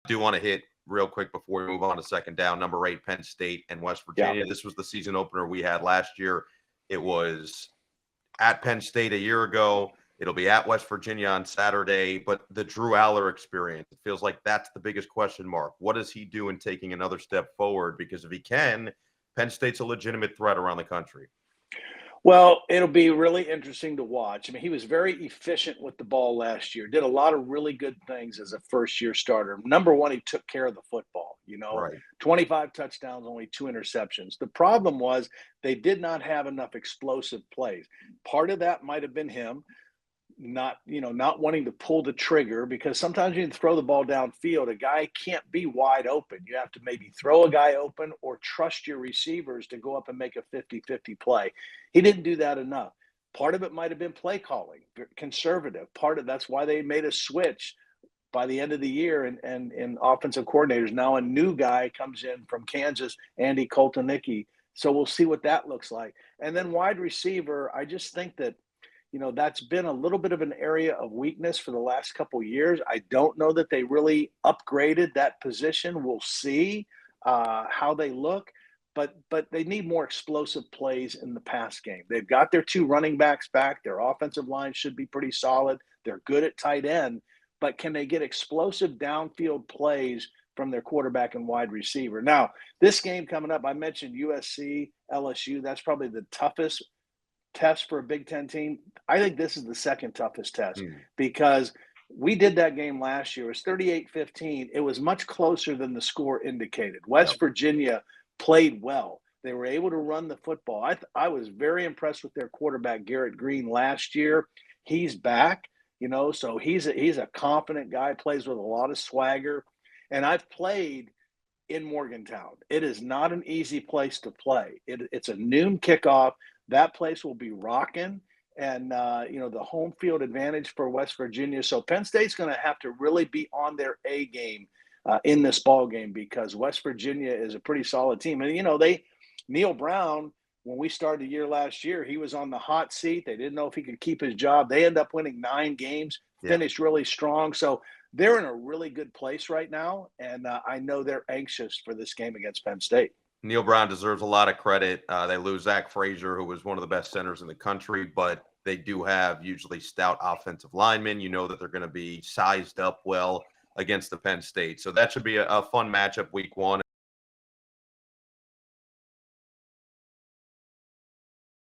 do want to hit real quick before we move on to second down. Number 8, Penn State and West Virginia. Yeah. This was the season opener we had last year. It was at Penn State a year ago. It'll be at West Virginia on Saturday. But the Drew Allar experience, it feels like that's the biggest question mark. What does he do in taking another step forward? Because if he can, Penn State's a legitimate threat around the country. Well, it'll be really interesting to watch. I mean, he was very efficient with the ball last year, did a lot of really good things as a first-year starter. Number one, he took care of the football, Right. 25 touchdowns, only 2 interceptions. The problem was they did not have enough explosive plays. Part of that might have been him not wanting to pull the trigger, because sometimes you can throw the ball downfield. A guy can't be wide open. You have to maybe throw a guy open or trust your receivers to go up and make a 50-50 play. He didn't do that enough. Part of it might have been play calling, conservative. That's why they made a switch by the end of the year and offensive coordinators. Now a new guy comes in from Kansas, Andy Koltonicki. So we'll see what that looks like. And then wide receiver, I just think that that's been a little bit of an area of weakness for the last couple of years. I don't know that they really upgraded that position. We'll see how they look, but they need more explosive plays in the pass game. They've got their 2 running backs back. Their offensive line should be pretty solid. They're good at tight end, but can they get explosive downfield plays from their quarterback and wide receiver? Now, this game coming up, I mentioned USC, LSU. That's probably the toughest test for a Big Ten team. I think this is the second toughest test because we did that game last year. It was 38-15. It was much closer than the score indicated. West Virginia played well. They were able to run the football. I was very impressed with their quarterback, Garrett Green, last year. He's back, so he's a confident guy, plays with a lot of swagger. And I've played in Morgantown. It is not an easy place to play. It's a noon kickoff. That place will be rocking, and the home field advantage for West Virginia. So Penn State's going to have to really be on their A game in this ball game, because West Virginia is a pretty solid team. And Neil Brown, when we started the year last year, he was on the hot seat. They didn't know if he could keep his job. They end up winning 9 games, finished really strong. So they're in a really good place right now, and I know they're anxious for this game against Penn State. Neil Brown deserves a lot of credit. They lose Zach Frazier, who was one of the best centers in the country, but they do have usually stout offensive linemen. You know that they're going to be sized up well against the Penn State. So that should be a fun matchup week 1.